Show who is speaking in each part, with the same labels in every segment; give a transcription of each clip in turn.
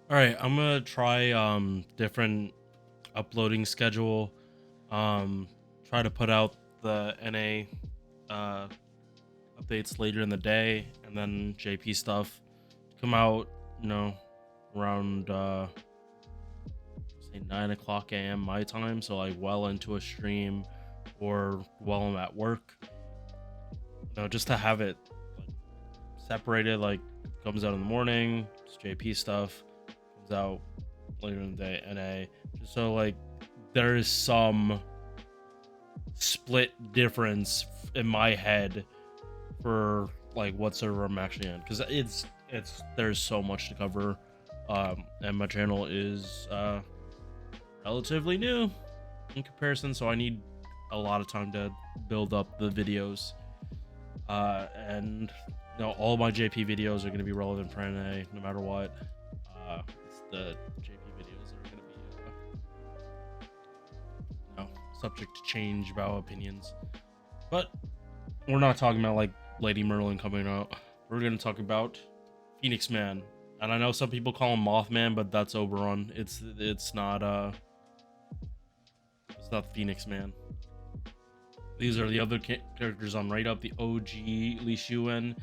Speaker 1: All right, I'm gonna try different uploading schedule. Um, Try to put out the NA uh updates later in the day, and then JP stuff come out, you know, around say 9 o'clock a.m. my time, so like well into a stream or while I'm at work. Just to have it like separated, like comes out in the morning, it's JP stuff, comes out later in the day, NA, just so like there is some split difference in my head for like what server I'm actually in, because it's there's so much to cover, and my channel is relatively new in comparison, so I need a lot of time to build up the videos, and all my JP videos are going to be relevant for NA no matter what. It's the JP videos that are going to be subject to change about opinions. But we're not talking about like Lady Merlin coming out. We're gonna talk about PhoenixMan. And I know some people call him Mothman, but that's Oberon. It's not PhoenixMan. These are the other characters on Right Up. The OG Li Shuwen.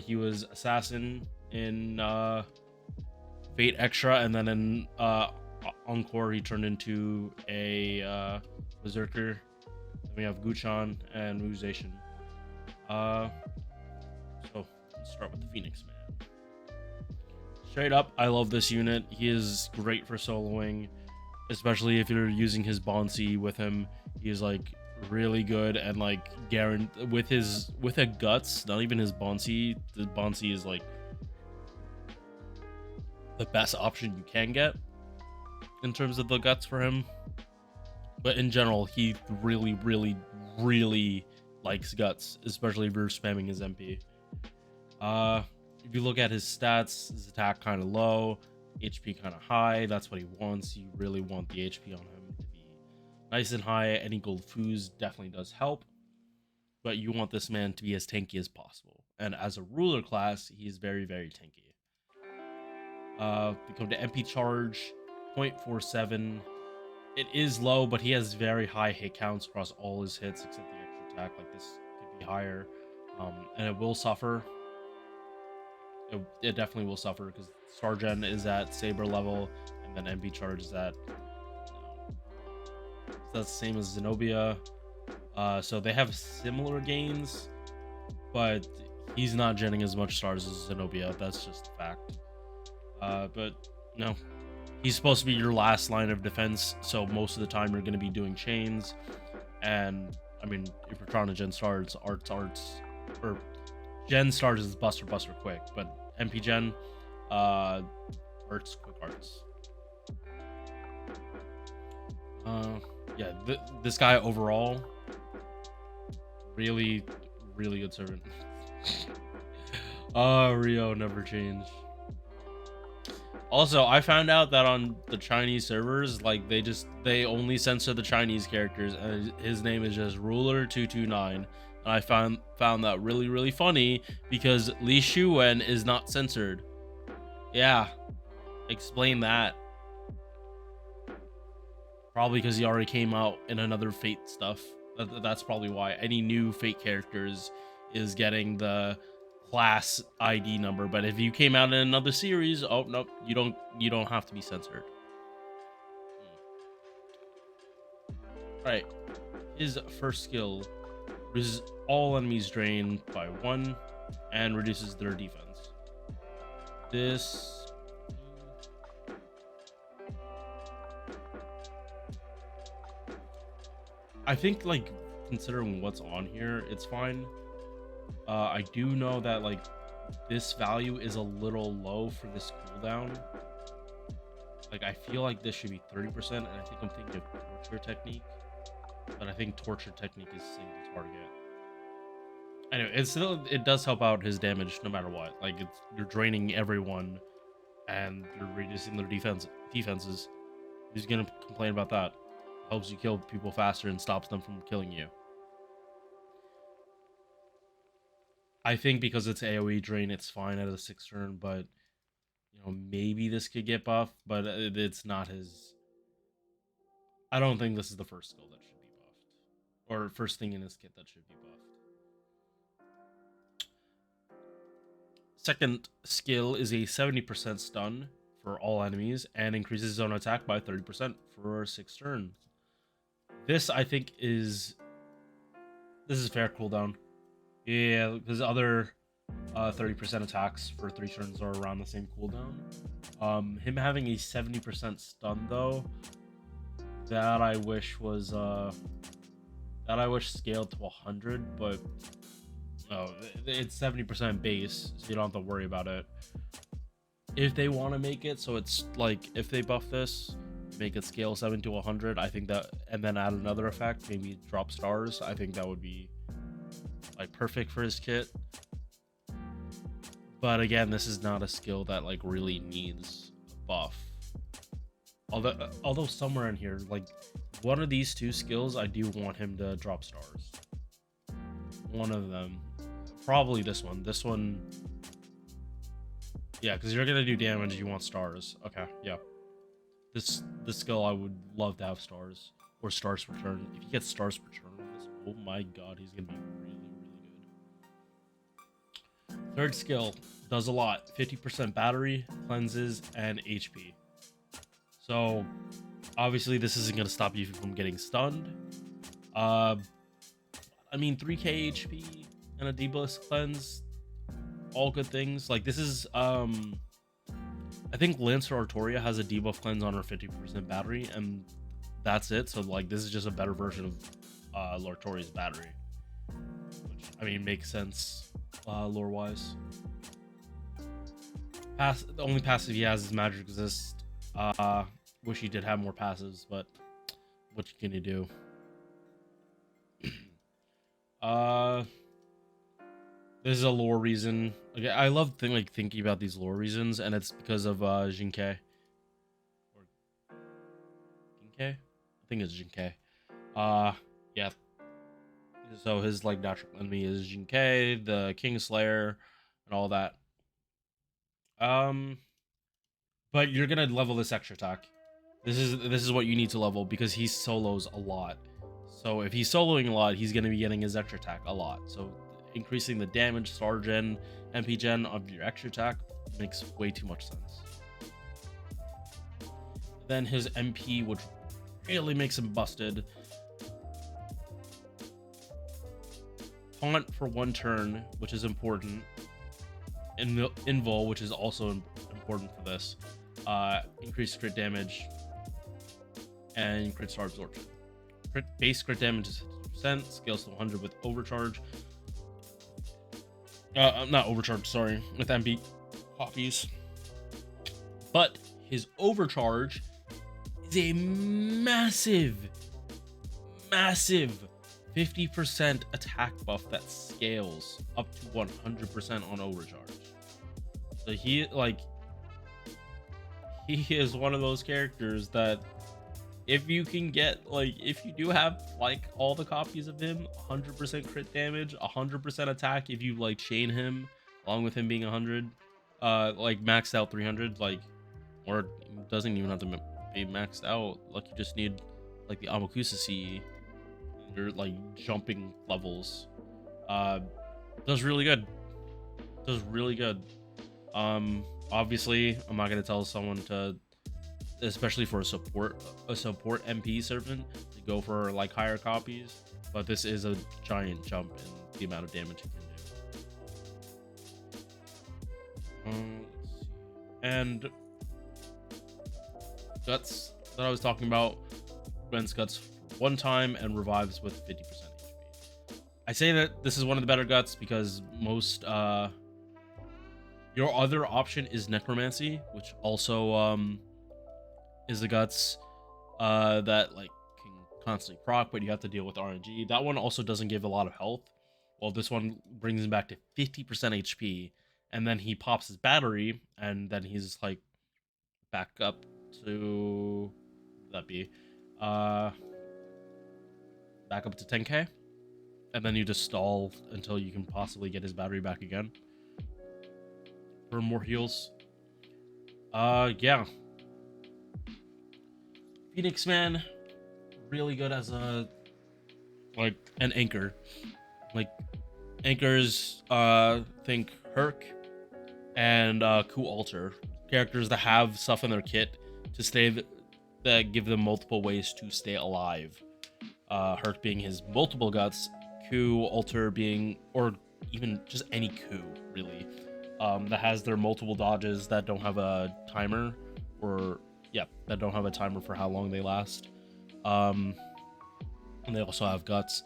Speaker 1: He was assassin in Fate Extra, and then in Encore he turned into a berserker. Then we have Guchan and Muzation. Uh, so let's start with the Phoenix Man. Straight up, I love this unit. He is great for soloing, especially if you're using his Bonsi with him. He is like really good, and like with a guts, not even his Bonsi. The Bonsi is like the best option you can get in terms of the guts for him. But in general, he really, really, really likes guts, especially if you're spamming his MP. If you look at his stats, his attack kind of low, HP kind of high. That's what he wants. You really want the HP on him to be nice and high. Any gold foos definitely does help, but you want this man to be as tanky as possible. And as a ruler class, he's very, very tanky. We come to MP charge, 0.47. It is low, but he has very high hit counts across all his hits except the extra attack. Like this could be higher, and it will suffer. It definitely will suffer because Stargen is at Saber level, and then MP charge is at. So that's the same as Zenobia. So they have similar gains, but he's not genning as much stars as Zenobia. That's just a fact. But no, he's supposed to be your last line of defense, so most of the time you're going to be doing chains. And I mean, if you're trying to gen stars, arts, or gen stars is buster quick, but MP gen, arts, quick arts. Yeah, this guy overall, really, really good servant. Rio never changed. Also, I found out that on the Chinese servers, like they only censor the Chinese characters, and his name is just Ruler229. And I found that really, really funny because Li Shuwen is not censored. Yeah, explain that. Probably because he already came out in another Fate stuff. That's probably why. Any new Fate characters is getting the class ID number, but if you came out in another series, oh no, you don't have to be censored. All right, his first skill reduces all enemies drained by 1 and reduces their defense. This I think, like, considering what's on here, it's fine. I do know that like this value is a little low for this cooldown. Like I feel like this should be 30%, and I think I'm thinking of torture technique, but I think torture technique is single target. Anyway, it does help out his damage no matter what. Like you're draining everyone, and you're reducing their defenses. Who's gonna complain about that? Helps you kill people faster and stops them from killing you. I think because it's AoE drain, it's fine at a 6 turn, but maybe this could get buffed, but it's not his. I don't think this is the first skill that should be buffed, or first thing in his kit that should be buffed. Second skill is a 70% stun for all enemies and increases his own attack by 30% for 6 turns. This I think is fair cooldown. Yeah, because other 30% attacks for 3 turns are around the same cooldown. Him having a 70% stun though, that I wish scaled to 100, but it's 70% base, so you don't have to worry about it. If they want to make it so it's like, if they buff this, make it scale 7 to 100, I think that, and then add another effect, maybe drop stars, I think that would be like perfect for his kit. But again, this is not a skill that like really needs a buff. Although somewhere in here, like one of these 2 skills, I do want him to drop stars. One of them, probably this one. This one, yeah, because you're gonna do damage. You want stars. Okay, yeah. This skill I would love to have stars or stars per turn. If he gets stars per turn on this, oh my god, he's gonna be really good. Third skill does a lot: 50% battery, cleanses, and HP. So obviously this isn't gonna stop you from getting stunned. I mean, 3k HP and a debuff cleanse, all good things. Like this is I think Lancer Artoria has a debuff cleanse on her 50% battery, and that's it. So like this is just a better version of Lartoria's battery, which I mean makes sense lore wise. The only passive he has is Magic Resist. Wish he did have more passives, but what can you do? This is a lore reason. Okay, I love thinking about these lore reasons, and it's because of Jinke. Or Jinke? I think it's Jinke. Yeah. So his like natural enemy is Jinke, the King Slayer, and all that. But you're gonna level this extra attack. This is what you need to level because he solos a lot. So if he's soloing a lot, he's gonna be getting his extra attack a lot. So increasing the damage, star gen, MP gen of your extra attack makes way too much sense. Then his MP, which really makes him busted. Taunt for 1 turn, which is important. Invul, which is also important for this. Increased crit damage and crit star absorption. Base crit damage is 50%, scales to 100 with overcharge. Not overcharge, sorry, with MP copies. But his overcharge is a massive 50% attack buff that scales up to 100% on overcharge. So he is one of those characters that if you can get, if you do have all the copies of him, 100% crit damage, 100% attack, if you chain him along with him being 100, maxed out 300, or it doesn't even have to be maxed out, you just need the Amakusa CE, your jumping levels. Does really good. Obviously I'm not gonna tell someone to, especially for a support MP servant, to go for higher copies, but this is a giant jump in the amount of damage it can do. And guts that I was talking about, grants guts for 1 time and revives with 50% HP. I say that this is one of the better guts because most your other option is necromancy, which also is the guts that can constantly proc, but you have to deal with RNG. That one also doesn't give a lot of health, while this one brings him back to 50% HP, and then he pops his battery, and then he's back up to back up to 10k, and then you just stall until you can possibly get his battery back again for more heals. Yeah. PhoenixMan, really good as a like an anchor. Like anchors, think Herc and Ku Alter, characters that have stuff in their kit to stay that give them multiple ways to stay alive. Herc being his multiple guts, Ku Alter being, or even just any Ku really, that has their multiple dodges that don't have a timer, or yeah, that don't have a timer for how long they last. Um, and they also have guts.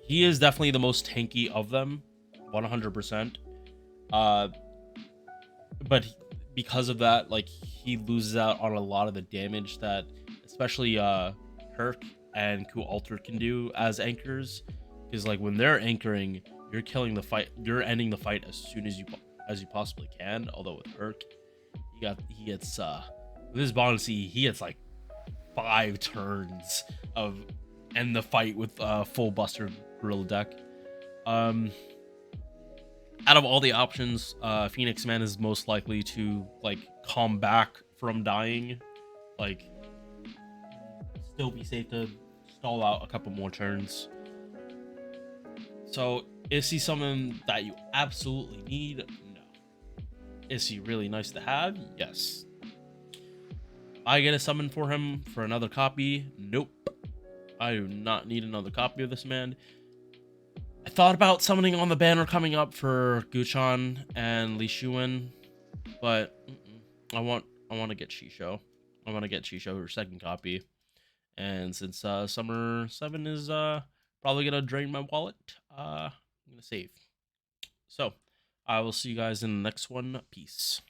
Speaker 1: He is definitely the most tanky of them, 100%. Uh, but because of that, like he loses out on a lot of the damage that, especially Herc and Ku Alter can do as anchors. Because like when they're anchoring, you're killing the fight, you're ending the fight as you possibly can. Although with Herc, he gets with his Bonacy, he gets like 5 turns of end the fight with full Buster Gorilla deck. Um, Out of all the options, PhoenixMan is most likely to like come back from dying, like still be safe to stall out a couple more turns. So is he something that you absolutely need? No. Is he really nice to have? Yes. I get a summon for him for another copy? Nope. I do not need another copy of this man. I thought about summoning on the banner coming up for Guchan and Li Shuwen, but I want to get Shisho. I want to get Shisho her second copy, and since Summer 7 is probably gonna drain my wallet, I'm gonna save. So I will see you guys in the next one. Peace.